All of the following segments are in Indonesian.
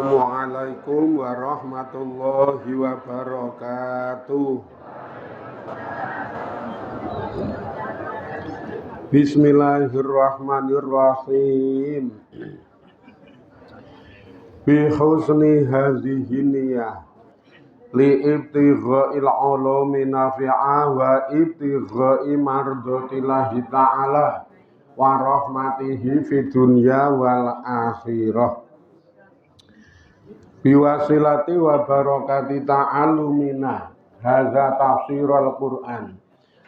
Assalamualaikum warahmatullahi wabarakatuh. Bismillahirrahmanirrahim. Bi husni hadhihi niyah li ibtigha'il ulumi nafi'a wa ibtigha'i mardatillahi ta'ala wa rahmatihi fid dunya wal akhirah. Biwasilati wa barakati ta'alumina hadza tafsirul Qur'an.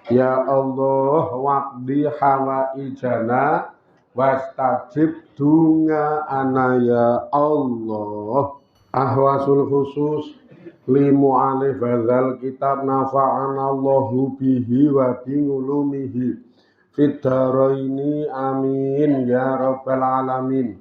Ya Allah waqdi hawaijana wastajib dunga ana ya Allah. Ahwasul khusus li mu'alif hadzal kitab nafa'ana Allahu bihi wa bi ulumihi fid dharaini amin ya rabbal alamin.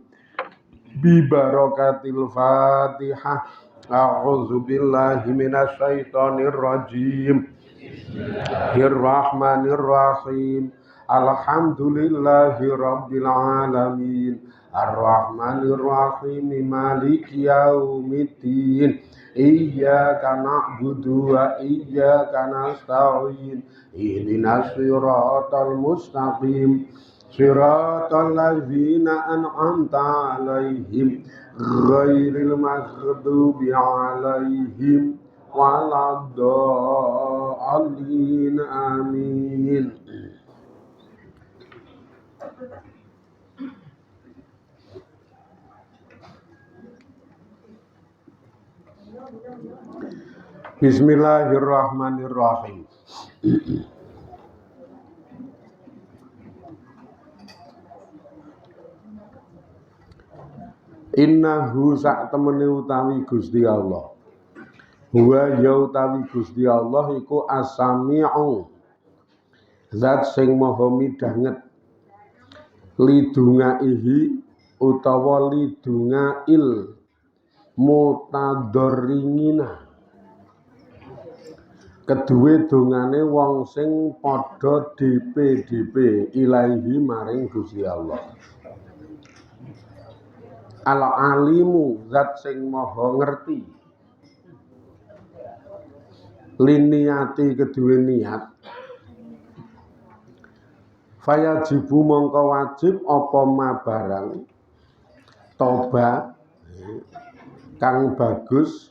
Bi barakatil Fatihah. A'udzu billahi minasy syaithanir rajim. Bismillahirrahmanirrahim. Alhamdulillahi rabbil alamin. Arrahmanirrahim. Maliki yaumiddin. Iyyaka na'budu wa iyyaka nasta'in. Ihdinas siratal mustaqim. Siratal ladzina an'amta 'alaihim ghairil maghdubi 'alaihim waladdallin amin. Bismillahirrahmanirrahim. Innahu sak temene utawi Gusti Allah. Huwa ya utawi Gusti Allah iku as-sami'u. Zat sing maha midhanget. Lidungaihi utawa lidungail mutadorringina. Keduwe dongane wong sing padha DP ilahi maring Gusti Allah. Al-alimu zat sing maha ngerti. Liniati kedue niat. Fayajibu mongko wajib apa mabarang toba kang bagus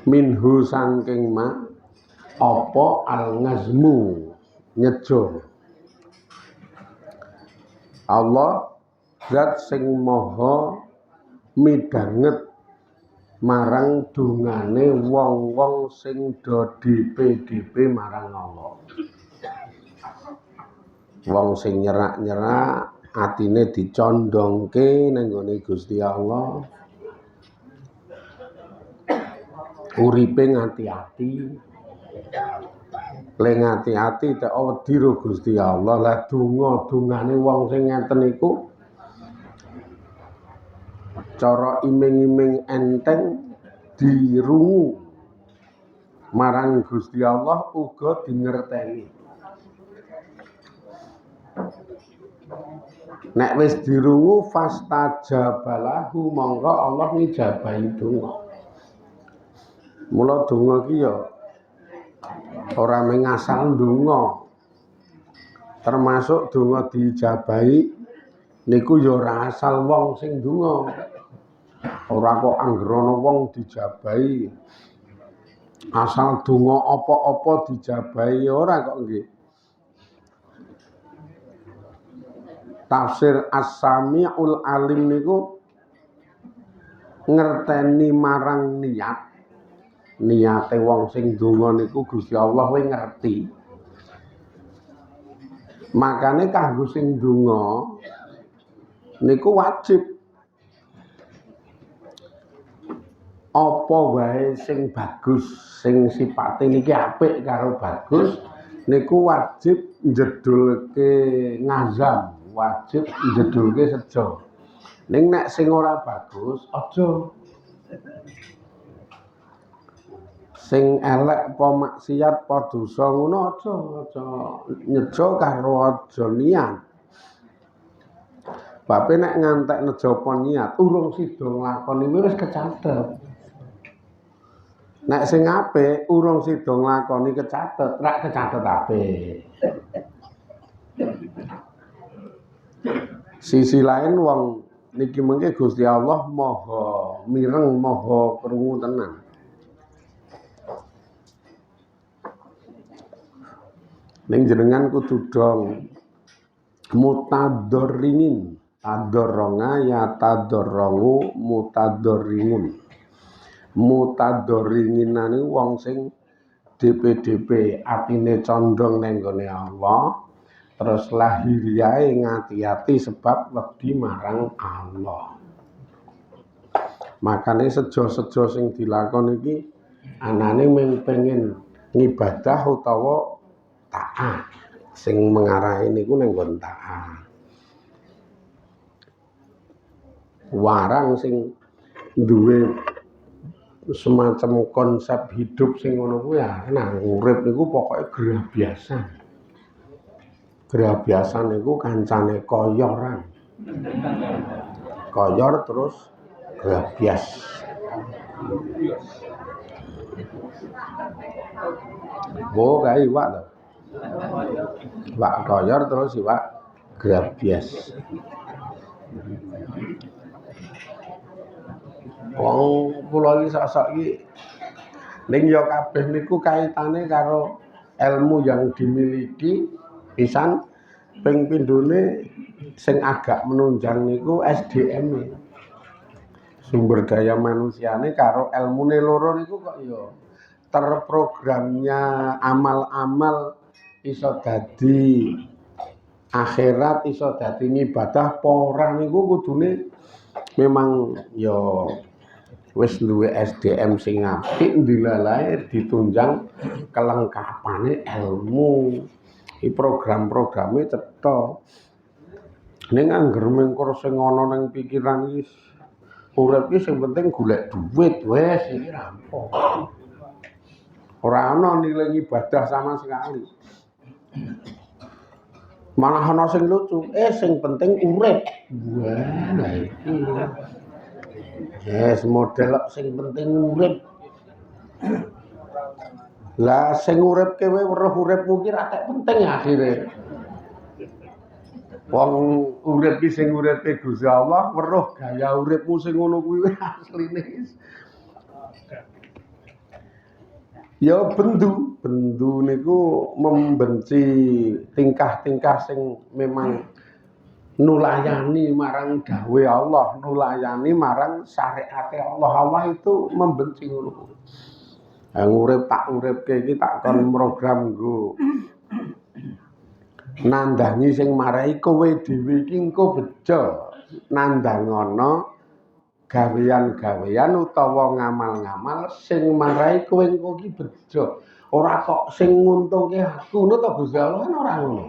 minhu saking ma apa al-ngazmu nyejo. Allah zat sing maha midhanget marang dungane wong-wong sing do DP marang Allah. Wong sing nyerak-nyerak atine dicondongke ning gone Gusti Allah. Uripe ngati-ati. Le ngati-ati tek wedi ro Gusti Allah. Lah dungane wong sing ngeten iku cara iming-iming enteng dirungu marang Gusti Allah uga dingerteni. Nek wis dirungu fastajabalahu mongko Allah ngijabahi donga. Mula donga ki ya ora mung asal donga. Termasuk donga diijabahi niku ya ora asal wong sing donga. Ora kok anggerono wong dijabahi. Asal donga apa-apa dijabahi ora kok nggih. Tafsir As-Sami'ul Alim niku ngerteni marang niat. Niate wong sing donga niku Gusti Allah wis ngerti. Makane kanggo sing donga niku wajib apa wae sing bagus, sing sipate niki apik karo bagus niku wajib njedulke ngazam, wajib njedulke sejo. Ning nek sing ora bagus aja. Sing elek apa maksiat apa dosa ngono aja nyejo karo aja niat. Bape nek ngantek nejapa niat urung sida nglakoni wis kecathet. Nek sing apik urung sida nglakoni kecathet, rak kecathet apik. Sisi lain wong niki mengke Gusti Allah maha mireng, maha krungu tenan. Ning jenengan kudu dong mutadorringin, tadorronga ya tadorrongu mutadorringun. Mutadorringinane wong sing DP atine condong ning gone Allah, terus lahiriae ngati-ati sebab wedi marang Allah. Makane sejo-sejo sing dilakoni iki anane mung pengen ngibadah utawa taat. Sing mengarahi niku ning nggon taat. Warang sing duwe semacam konsep hidup sing ngono kuwi ya, nah urip niku pokoke gerah biasa. Gerah biasa niku kancane koyoran. Koyor terus gerah bias. Oh, kae iwak to. Iwak koyor terus iwak gerah bias. Wong kula iki sosok iki ning ya kabeh niku kaitane karo ilmu yang dimiliki pisan ping pindhone sing agak menunjang niku SDM-e. Sumber daya manusiane karo ilmune loro niku kok ya terprogramnya amal-amal iso dadi akhirat, iso dadi ibadah apa ora niku kudune memang ya wis duwe SDM sing apik dilalae ditunjang kelengkapane ilmu. Iki program-programe cetha. Ning angger mengkur sing ana ning pikiran iki urip iki sing penting golek duit wis iki rampung. Ora ana nilai ibadah sama sekali. Malah ana sing lucu, sing penting urip. Wah, nah iki. Yes, model sing penting urip. Lah sing urip kowe weruh uripmu ki ra tek penting akhire. Wong urip ki sing uripe Gusti Allah, weruh gaya uripmu sing ngono kuwi asline. Ya bendu niku membenci tingkah-tingkah sing memang nulayani marang dawe Allah, nulayani marang syariate Allah. Allah itu membenci ngono. Urip tak uripke iki tak kon program nggo nandangi sing marai kowe dhewe iki engko bejo nandangono gawean-gawean utawa ngamal-ngamal sing marai kowe engko iki bejo. Ora kok sing nguntungke aku ngono to Gusti Allah kan ora ngono.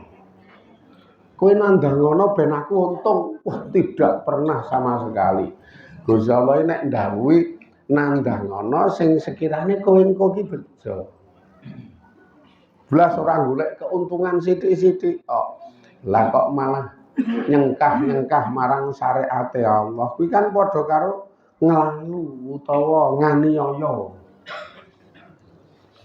Kowe nandangono ben aku untung, wah tidak pernah sama sekali. Gusti Allah nek ndhawuhi nandangono sing sekirane kowe engko iki bejo. Blas ora golek keuntungan sithik-sithik kok. Lah kok malah nyengkah-nyengkah marang syariate Allah. Kuwi kan padha karo nglalu utawa nganiaya.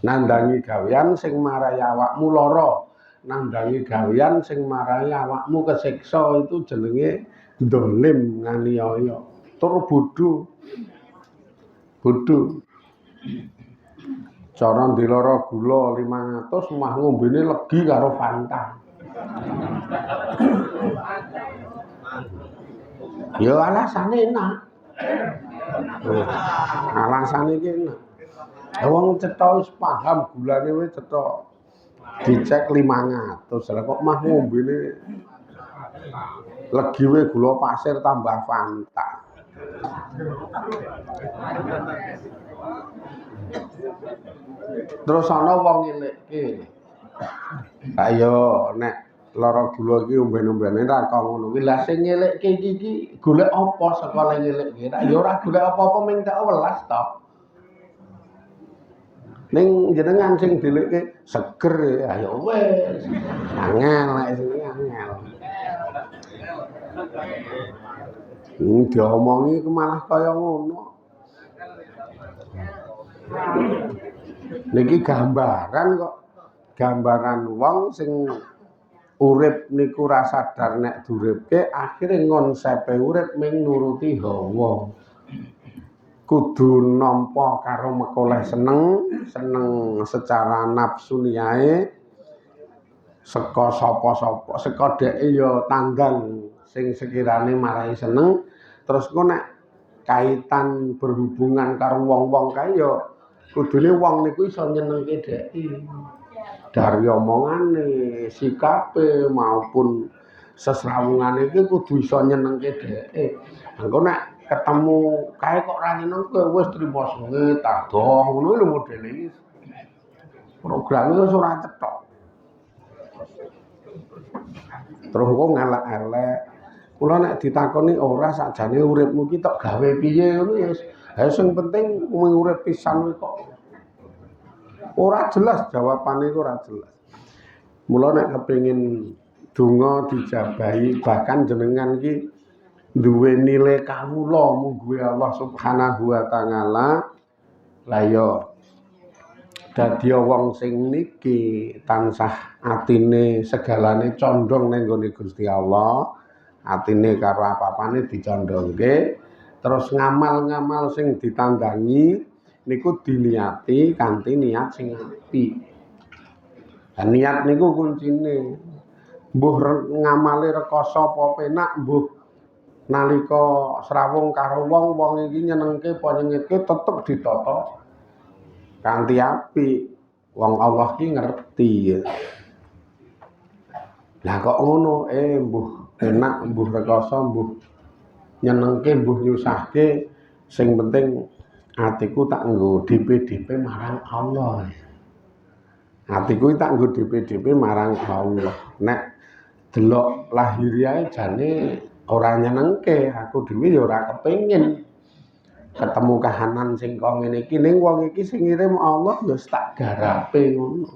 Nandangi gawean sing marai awakmu lara. Nandangi gawean sing marai awakmu kesiksa itu jenenge dolim nganiaya. Tur bodho. Cara ndilara gula 500 mah ngombene legi karo Fanta. Ya alasane enak. Alasane iki enak. Wong cetha wis paham gulane wis cetha. Dicek 500. Lah kok mah ngombene legi we gula pasir tambah Fanta. Terus ana wong ngelekke. Ayo nek lara gula iki omben-ombene ra kok ngono kuwi. Lah sing ngelekke iki golek apa saka le ngelekke? Ya ora golek apa-apa mung tak welas to. Ning jenengan sing dilekke seger ya wis. Angel nek sing angel. Diomongi malah kaya ngono. Niki gambaran kok. Gambaran wong sing urip niku ra sadar nek duripke akhire konsepe urip ming nuruti hawa. Kudu nampa karo mekoleh seneng secara nafsu niae saka sapa-sapa saka dheke ya tanggang sing sekirane marai seneng terus kok nek kaitan berhubungan karo wong-wong kae ya kudune wong niku iso nyenengke dheke dari omongane sikape maupun sesrawungane iki kudu iso nyenengke dheke engko nek ketemu kae kok ra nyenengke wis trimo sengit adoh ngono lho modele iki programe wis ora cetok terus kok ngelak-elek kula nek ditakoni ora sakjane uripmu ki tok gawe piye ngono ya sing penting urip pisan kuwi kok ora jelas jawabane iku ora jelas mula nek kepengin donga dijabahi bahkan jenengan ki duwe nilai kawula mungguhe Allah Subhanahu wa taala la ya dadi wong sing niki tansah atine segalane condong ning gone Gusti Allah atine karo apa-apane dicondongke terus ngamal-ngamal sing ditandangi niku diniati kanthi niat sing apik niat niku kuncine mbuh ngamale rekoso apa penak mbuh nalika srawung karo wong iki nyenengke apa nyengitke tetep ditata kanthi apik wong Allah ki ngerti lah kok ngono mbuh enak mbuh rekoso mbuh nyenengke mbuh nyusahke sing penting atiku tak nggo DP marang Allah atiku tak nggo DP marang Allah nek delok lahiriae jane ora nyenengke aku dhewe ya ora kepengin ketemu kahanan sing kok ngene iki ning wong iki sing ngirim Allah ya tak garape ngono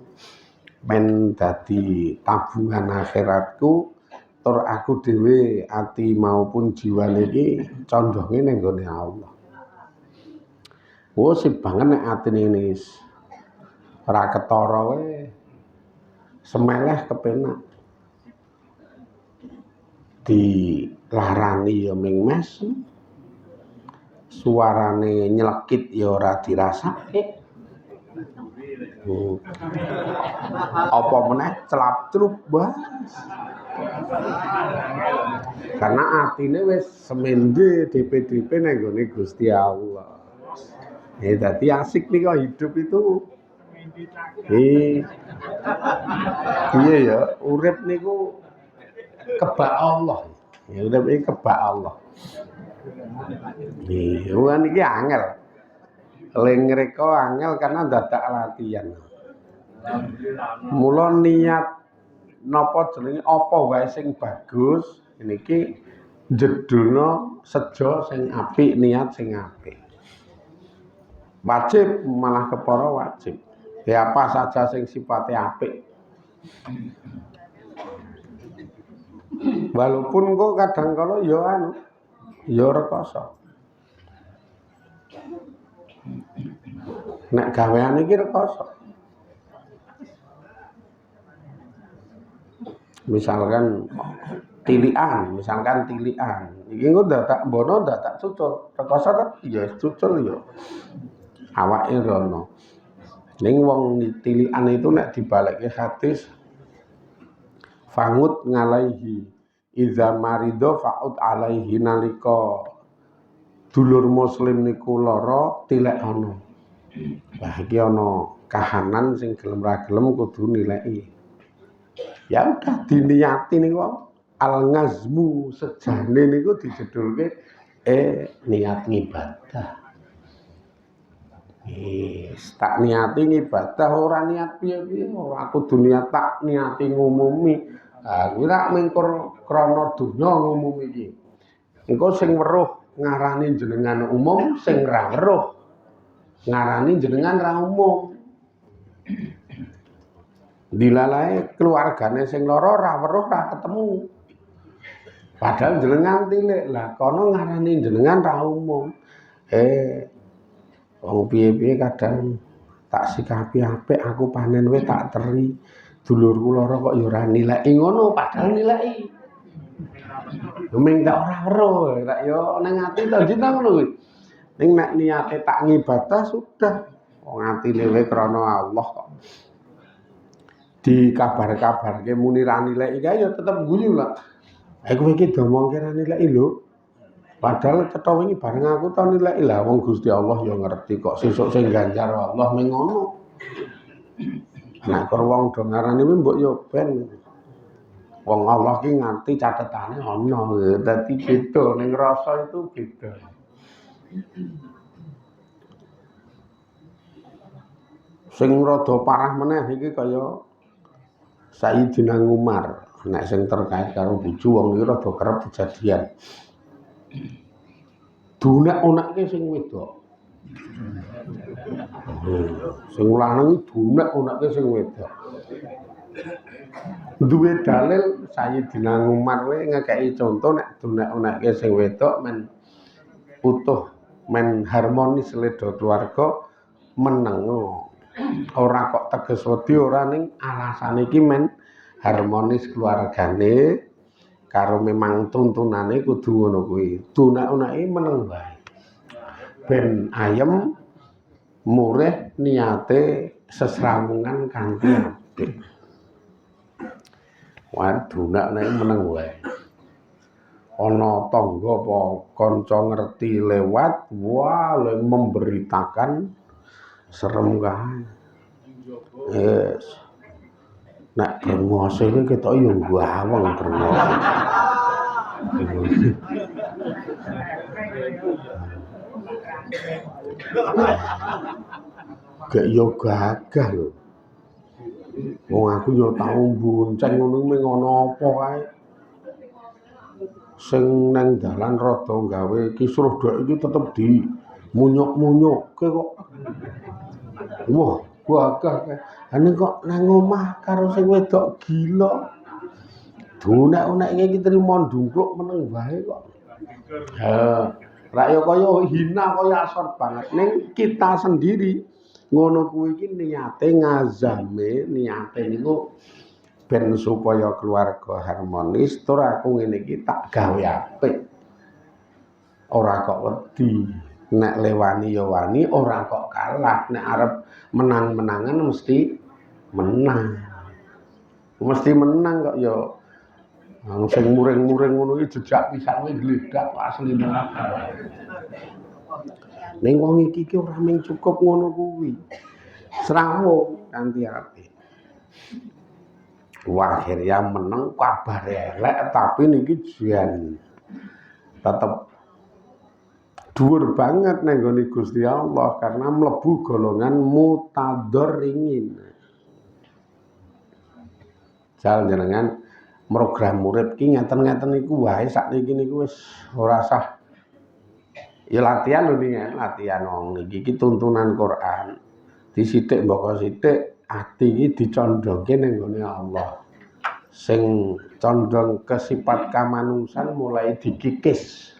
men dadi tabungan akhiratku tur aku dhewe ati maupun jiwane iki condonge ning gone Allah sip banget nek atine wis ora ketara wae semeleh kepenak dilarani ya ming mes suarane nyelekit ya ora dirasake apa meneh celap-celup bas karena atine wis semende DP nang gone Gusti Allah dadi asik nih kok hidup itu iya ya urip niku kebak Allah ya urip iki kebak Allah iya niki angel eling ngreka angel karena dadak latihan mula niat napa jenenge apa wae sing bagus niki jedulna sejo sing apik niat sing apik wajib malah kepara wajib ya apa saja sing sifatnya apik walaupun kok kadang kala ya rekoso nek gawean iki rekoso misalkan tilian iki engko dadak mbono dadak cucul rekoso kan ya cucul ya awake rono ning wong tilian itu nek dibalekke hadis fangut ngalaihi iza marido fa'ud alaihi nalika dulur muslim niku lara tilek ana lah iki ana kahanan sing gelem ra gelem kudu nileki ya udah diniati niku al ngazmu sejane niku dijedulke niat ngibadah tak niati ngibadah ora niat piye-piye ora kudu niat tak niati ngumumi kuwi rak mengkur krana donya ngumumi iki engko sing weruh ngarani jenengan umum sing ra weruh ngarani jenengan ra umum dilalae keluargane sing lara ra weruh ra ketemu Padahal jenengan tilik lah, kono ngarani jenengan ra umum. Wong piye-piye kadang tak sikapi apik, aku panen wae tak teri. Dulurku lara kok ya ora nilai ngono, padahal nilai. Ming tak ora weruh, tak yo ning ati to jita ngono kuwi. Ning nek niate tak ngibadah sudah. Wong atine wae krana Allah kok. Dikabar-kabarke muni ra nilai iki ya tetep guyu lah. Kowe iki domongke ra nilai lho. Padahal cetha wingi bareng aku to nilai lah wong Gusti Allah ya ngerti kok sesuk sing ganjar Allah ming ngono. Nek wong do ngarani kuwi mbok yo ben. Wong Allah ki nganti catetane ana, dadi beda ning rasa itu beda. Sing rada parah meneh iki kaya Sayyidina Umar, nek sing terkait karo bojo wong iki rada kerep kejadian. Dunek-unekke sing wedok. Sing lanang dunek-unekke sing wedok. Duwe dalil Sayyidina Umar kuwi ngekeki contoh nek dunek-unekke sing wedok men utuh men harmonis ledo keluarga meneng. Ora kok teges wedi ora ning alasan iki men harmonis keluargane karo memang tuntunane kudu ngono kuwi. Dunek-uneke meneng wae. Ben ayem murih niate sesramungan kanthi apik. Waduh nek meneng wae. Ana tangga apa kanca ngerti lewat, wah le memberitakan serem kae. Yes. Nek brengose iki ketok yo gaweng brengose. Gak yo gagah lho. Wong aku yo tau bonceng ngono ming ana apa kae. Sing nang dalan rada gawe kisruh dek iki tetep di munyuk-munyukke kok. Wah, gagah kae. Ane kok nang omah karo sing wedok gila. Dunek-unekke iki trimo ndungkluk meneng wae kok. Rak yo kaya hina kaya asor banget ning kita sendiri ngono kuwi iki niate ngazame niate niku ben supaya keluarga harmonis tur aku ngene iki tak gawe apik ora kok wedi nek lewani ya wani ora kok kalah nek arep menang-menangan mesti menang kok ya sing muring-muring ngono iki jejak pisan kuwi gledak asline ning wong iki ora mung cukup ngono kuwi srawung kanthi apik akhirnya meneng kabar elek tapi niki jan tetep dhuwur banget nang nggone Gusti Allah karena mlebu golongan mutadorringin. Jal jenengan program murid ki ngeten-ngeten niku wae sakniki niku wis ora sah. Ya latihan lho ning latihan wong niki tuntunan Quran. Disithik mboko sithik ati iki dicondhongke ning nggone Allah. Sing condong ke sifat kamanungsan mulai dikikis.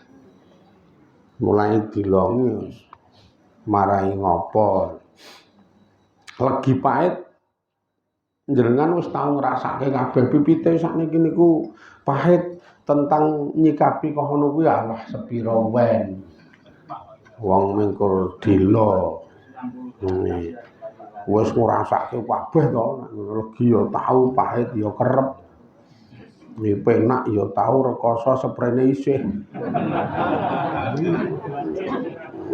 Mulai dilongi marahi ngopo. Legi pahit jenengan wis tau ngrasake kabeh pipite sakniki niku pahit tentang nyikapi kok ngono kuwi Allah sepira wen. Wong mengkur dila. Wis ngrasake kabeh to, legi ya tau, pahit ya kerep. Penak ya tau, rekoso sprene isih.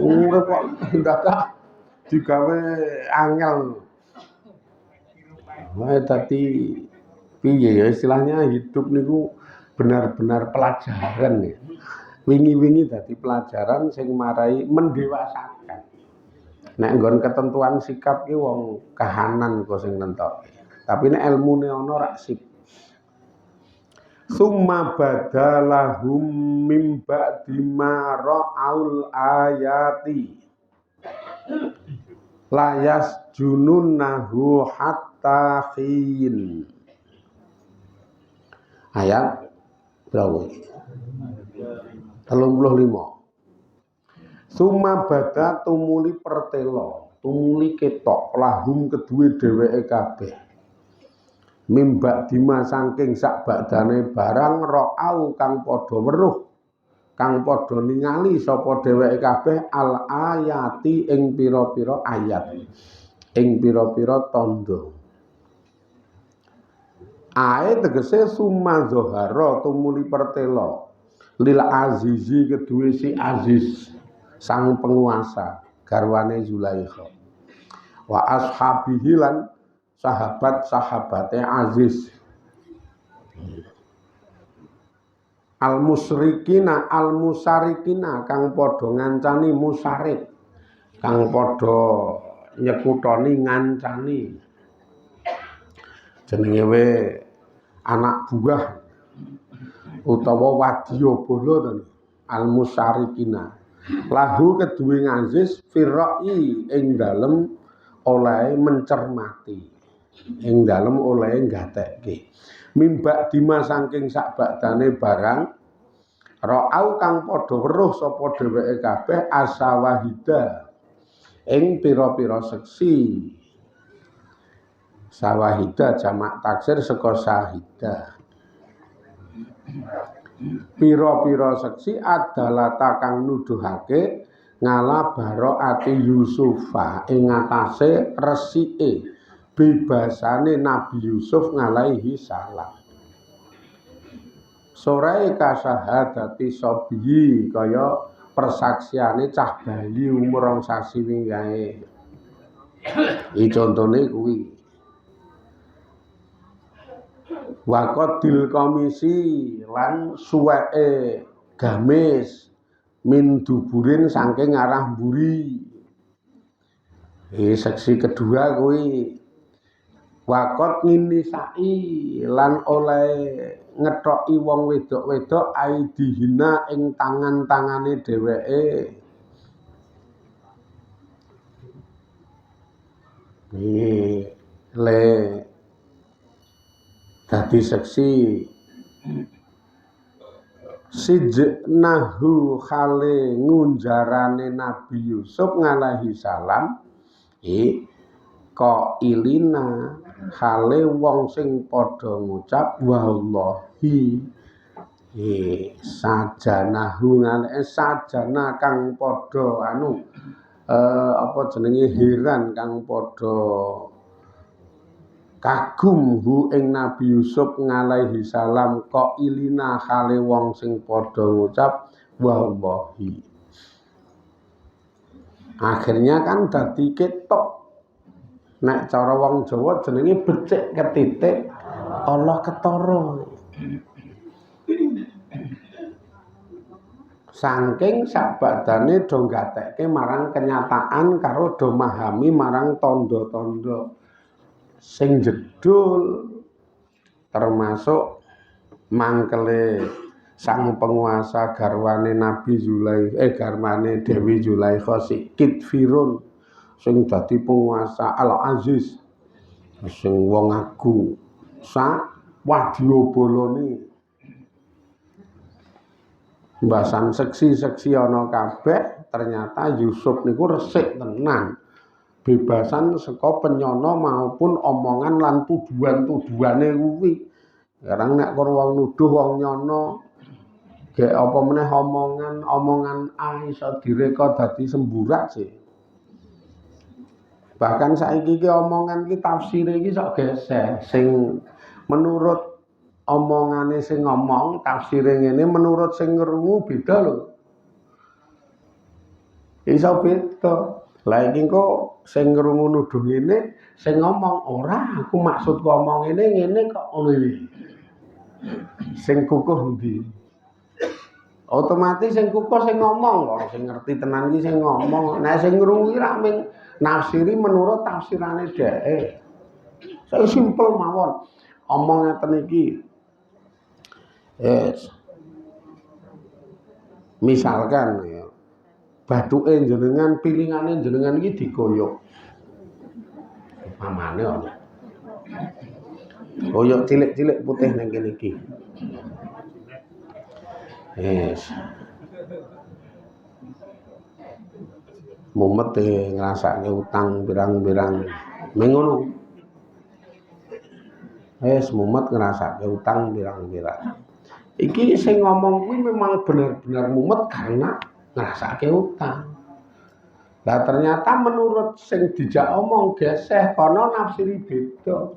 Urip kok dadak digawe angel. Wae dadi piye ya istilahnya hidup niku benar-benar pelajaran ya. Wingi-wingi dadi pelajaran sing marai mendewasakan. Nek nggon ketentuan sikap ki wong kahanan kok sing nentoke. Tapi nek ilmune ana rak sip. Summa badalahum mim ba'di ma ra'aul ayati. Layas jununnahu hatta khin. Ayat Berapa? 35. Suma bada tumuli pertelo, tumuli ketok lahum kedue dheweke kabeh. Mimba dima saking sak badane barang ro'au kang padha weruh, kang padha ningali sapa dheweke kabeh al ayati ing pira-pira ayat, ing pira-pira tandha. Ae tegese suma zohara tumuli pertelo lil azizi kedue si Aziz sang penguasa garwane Zulaikha wa ashabihi lan sahabat-sahabate Aziz al musyrikina al musarikina kang padha ngancani musarik kang padha nyekutoni ngancani jenenge we anak buah utawa wadyabala to al musarikina lahu kedue Aziz firrai ing dalem oleh mencermati ing dalem oleh gatekke mimba dima saking sakbadane barang ra'au kang padha weruh sapa dheweke kabeh asawahida ing pira-pira seksi sawahida jamak taksir saka sahida pira-pira seksi adalah kang nuduhake ngala baroati Yusufa ing atase resike bebasane Nabi Yusuf alaihi salam. Sorai kasahadati sobihi kaya persaksiane cah bayi umur 2 sasi wingae. Iki contone kuwi. Waqadil komisi lan suweke gamis min duburin saking arah mburi. Seksi kedua kuwi waqad ninisai lan oleh ngethoki wong wedok-wedok aidihina ing tangan-tangane dheweke. Le dadi seksi sijnahu khale ngunjarane Nabi Yusuf alaihi salam qailina khale wong sing padha ngucap wallahi sajanahu ngene sajana kang padha apa jenenge heran kang padha kagum hu ing Nabi Yusuf alaihi salam qailina khale wong sing padha ngucap wallahi. Akhirnya kan dadi ketok nek cara wong Jawa jenenge becik ketitik Allah ketara. Saking sabadane do gatekke marang kenyataan karo do mahami marang tanda-tanda sing jedul termasuk mangkele sang penguasa garwane Nabi garwane Dewi Zulaikha si Kitfirun sing dadi penguasa Al-Aziz sing wong agung sak wadyabalane mbasan seksi-seksi ana kabeh ternyata Yusuf niku resik tenan bebasan saka penyono maupun omongan lan tuduhan-tuduhane kuwi. Sekarang nek wong nuduh wong nyono gek apa meneh omongan iso direka dadi semburat sih. Bahkan saiki iki omongan iki tafsire iki sok geser sing menurut omongane sing ngomong tafsire ngene menurut sing ngrungu beda lho. Iso beda. Lah iki kok sing ngrungu nuduh ngene, sing ngomong ora aku maksudku omong ngene kok ngono iki. Sing kukuh ndi? Otomatis sing kukuh sing ngomong kok sing ngerti tenan iki sing ngomong. Nek sing ngrungu iki ra mung nafsiri menurut tafsirane dhek. Saya simpel mawon. Omong ngeten iki. Misalkan ya bathuke jenengan pilingane jenengan iki digoyok. Pamane ana. Goyok cilik-cilik putih ning kene iki. Yes. Mumet ngrasake utang pirang-pirang mengono. Mumet ngrasake utang pirang-pirang. Iki sing ngomong kuwi memang benar-benar mumet karena ngrasake utang. Lah ternyata menurut sing dijak omong geseh kono nafsiri beda.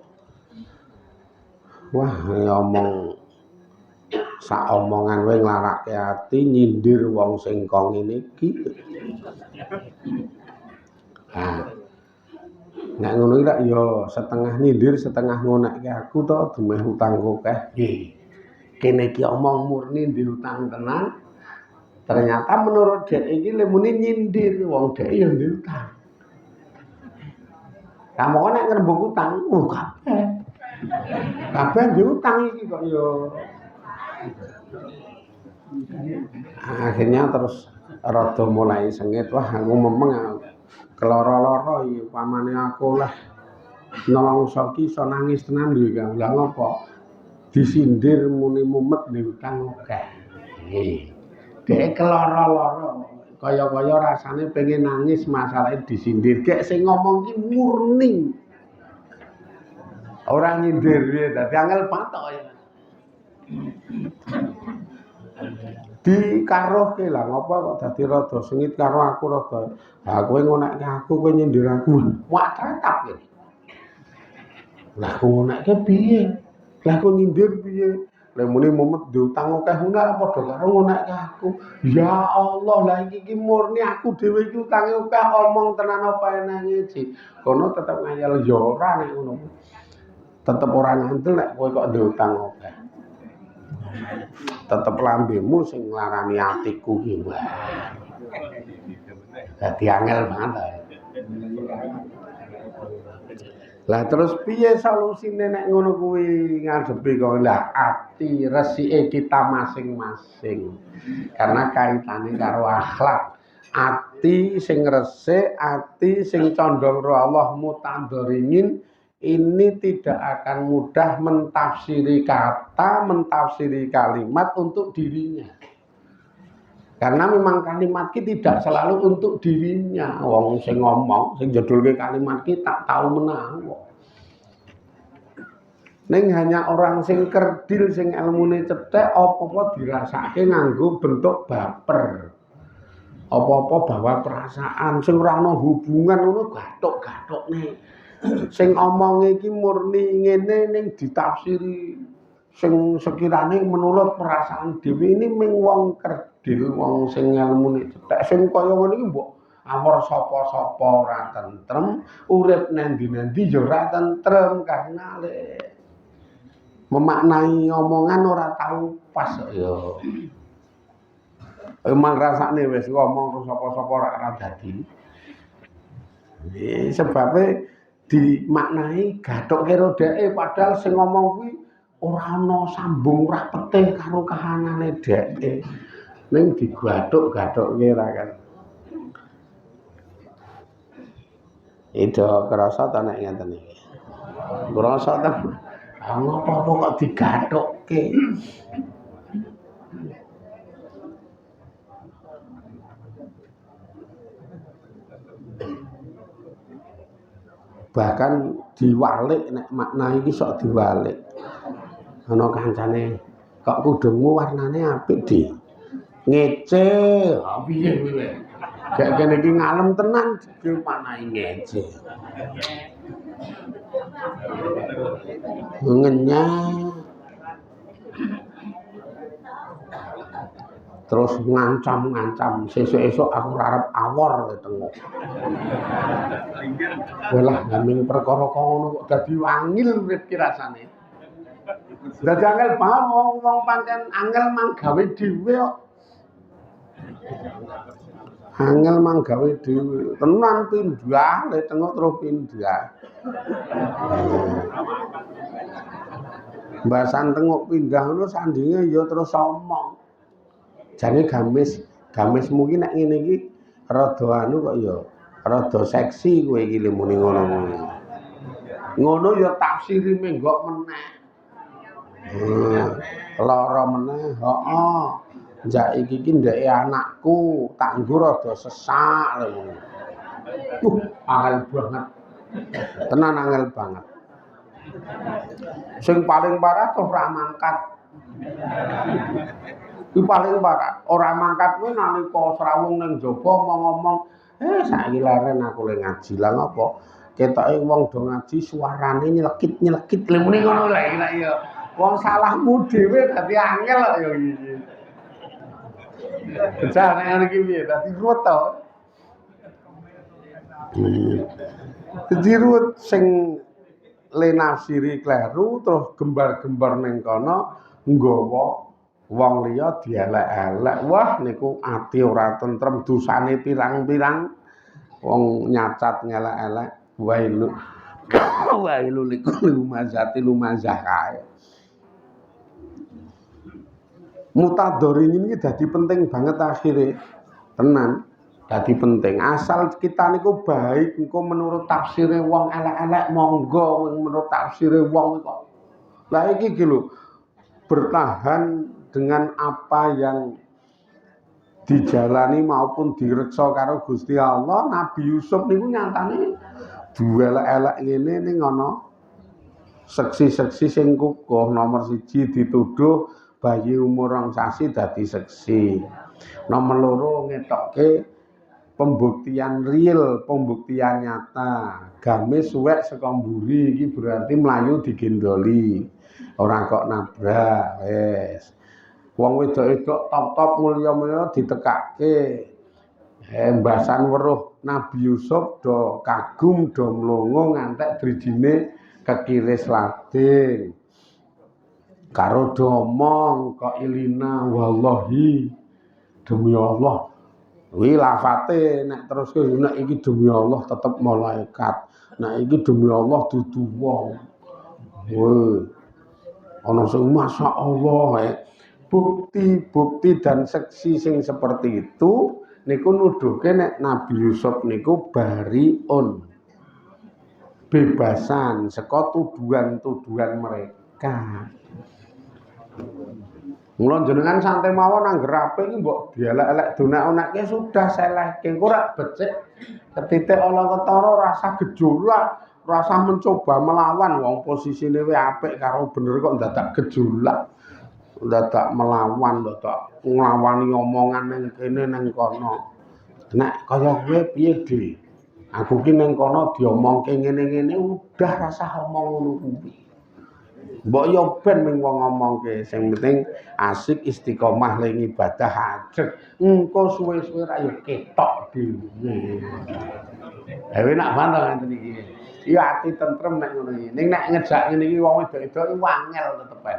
Wah, ngomong sak omongan wae nglarake ati nyindir wong sing kok ngene iki. Nek ngono iki ya setengah nyindir setengah ngonekke aku to dumeh utangku akeh. Nggih. Kene iki omong murni diutang tenan. Ternyata menurut dhek iki lemune nyindir wong dhek ya diutang. Kamu kok nek ngrembug utang, kabeh. Kabeh diutang iki kok ya. Akhirnya terus rada mulai sengit, wah aku memeng keloro-loro iki pamane aku lah nelongso ki iso nangis tenan lho Kang. Lah ngopo? Disindir muni mumet diutang akeh. Nggih. Dhek keloro-loro kaya-kaya rasane pengen nangis masalahe disindir. Gek sing ngomong ki murni. Ora nyindir piye dadi angel patok ya. Dikarohke lah ngopo kok dadi rada sengit karo aku rada. Ha kowe ngonekke aku kowe nyindir aku. Wak tetap iki. Lah aku ngonekke piye? Lah aku nyindir piye? Lah muni mumet diutang akeh ora padha karo ngonekke aku. Ya Allah, lah iki murni aku dhewe iki utange akeh omong tenan apa enake iki. Kono tetep ngayal ya ora nek ngono. Tetep ora ngantel nek kowe kok diutang akeh. Tetep lambemu sing nglarani atiku ki. Dadi angel banget. Lah terus piye solusine nek ngono kuwi ngadepi kok lah ati resike kita masing-masing. Karena kaitane karo akhlak. Ati sing resik, ati sing condong ro Allah mutadharingin ini tidak akan mudah mentafsiri kata, mentafsiri kalimat untuk dirinya. Karena memang kalimat ki tidak selalu untuk dirinya. Wong sing ngomong, sing jedulke kalimat ki tak tahu menawa. Ning hanya orang sing kerdil, sing ilmune cethek, apa-apa dirasake nganggo bentuk baper. Apa-apa bawa perasaan, sing ora ana hubungan ngono gathuk-gathukne. Sing omonge iki murni ngene ning ditafsiri sing sekirane menurut perasaan dhewe ini mung wong kerdil, wong sing ilmune cethek sing kaya ngono iki mbok awor sapa-sapa ora tentrem, urip nendi-nendi ya ora tentrem karena memaknai omongan ora tahu pas ya. Emang rasane wis ngomong sapa-sapa ora dadi. Sebabe dimaknai gathuk karo dheke padahal sing ngomong kuwi ora ana sambung rapete karo kahanane dheke. Ning digathuk-gathukke ra kan. Itu kerasa ta nek ngeten iki. Kerasa ta. Ngopo-opo kok digathukke. Bahkan diwalik nek makna iki sok diwalik. Ana kancane kok kudungmu warnane apik di. Ngece, ha piye kowe? Gek kene iki ngalem tenan iki maknane ngece. Ngenyah. Terus ngancam-ngancam sesuk-esuk aku arep awor ketemu. Walah gaming perkara kok ngono kok dadi wangil urip ki rasane. Dadi angel banget wong pancen angel mang gawe dhewe kok. Angel mang gawe dhewe. Tenan pindah le tengok terus pindah. Mbasan tengok pindah ngono sandinge ya terus omong. Jane gamismu ki nek ngene iki rada anu kok ya rada seksi kowe iki muni ngono kuwi. Ngono ya tafsiri menggok meneh. Lara meneh, heeh. njak iki ndeke anakku tak nggo rada sesak lho. Angel banget. Tenan angel banget. Sing paling parah tuh ora mangkat. Iki paling parah, ora mangkat kuwi nalika srawung ning jaba ngomong, saiki leren aku le ngaji lah ngopo? Ketoke wong do ngaji suarane nyelekit-nyelekit lha muni ngono lha iya. Wong salahmu dhewe dadi angel kok ya iki. Bejane ngene iki piye? Dadi ruwet to. Dadi ruwet sing le nafsiri kleru terus gembar-gembar ning kono nggawa wong liya dielek-elek. Wah niku ati ora tentrem, dosane pirang-pirang. Wong nyacat ngelek-elek wailu. Wailu liku lumazati lumazah kae. Mutadharin ini dadi penting banget akhirnya. Tenan, dadi penting. Asal kita niku baik, engko menurut tafsire wong elek-elek monggo, menurut tafsire wong kok. Lah iki lho, bertahan dengan apa yang dijalani maupun direksa karo Gusti Allah. Nabi Yusuf niku nyatane duelek-elek ngene ning ana seksi-seksi sing kukuh. Nomor 1 dituduh bayi umur 2 sasi dadi seksi. Nomor 2 ngetokke pembuktian real, pembuktian nyata. Gamis suwek saka mburi iki berarti mlayu digendoli. Ora kok nabrak, wis. Wong wedok-wedok top-top mulya-mulya ditekake. Mbasan weruh Nabi Yusuf do kagum do mlongo ngantek drijine kekiris lading. Karo domong kok ilina wallahi demi Allah. Kuwi lafate nek terus nek iki demi Allah tetep malaikat. Nek iki demi Allah dudu wong. Woi. Ana sing masyaallah bukti-bukti dan seksi sing seperti itu niku nuduhke nek Nabi Yusuf niku bariun. Bebasan saka tuduhan-tuduhan mereka. Mula jenengan santai mawon angger apik iki mbok dielek-elek donek-onekke sudah selehke engko ora becik ketitik ala ketara rasa gejolak, rasa mencoba melawan wong posisine wae apik karo bener kok dadak gejolak. Dadak melawan, dadak nglawani omongan ning kene ning kono. Nek kaya kowe piye, Dik? Aku ki ning kono diomongke ngene-ngene udah rasa omong ngono kuwi. Mbok yo ben ming wong ngomongke, sing penting asik istiqomah ning ibadah hajat. Engko suwe-suwe ra yo ketok dhewe. Dewe nak bantah ngene iki. Iya ati tentrem nek ngono iki. Ning nek ngejak ngene iki wong wedok-wedok iki wangel tetepen.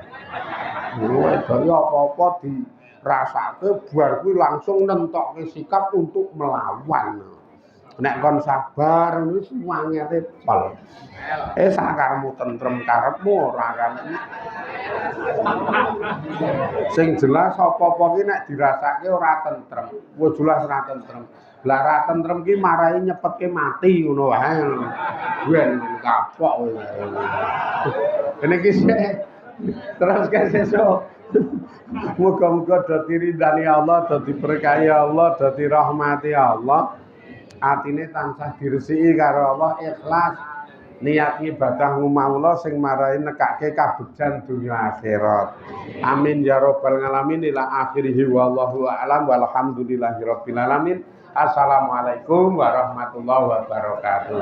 Wedok yo apa-apa dirasake bar kuwi langsung nentokke sikap untuk melawan. Nek kon sabar wis wangete pol. Sakarmu tentrem karepmu ora kan. Sing jelas apa-apa ki nek dirasake ora tentrem. Wis jelas ora tentrem. Lah ra tentrem ki marahi nyepetke mati ngono wae. Ben kapok kowe. Kene iki terus kan sesuk. Muga-muga dadi ridani Allah, dadi berkahi Allah, dadi rahmati Allah. Atine tansah diresiki karo Allah, ikhlas niat ibadah ngumawula sing marahi nekake kabegjan dunya akhirat. Amin ya rabbal alamin ila akhirih wallahu a'lam walhamdulillahi rabbil alamin. Assalamualaikum warahmatullahi wabarakatuh.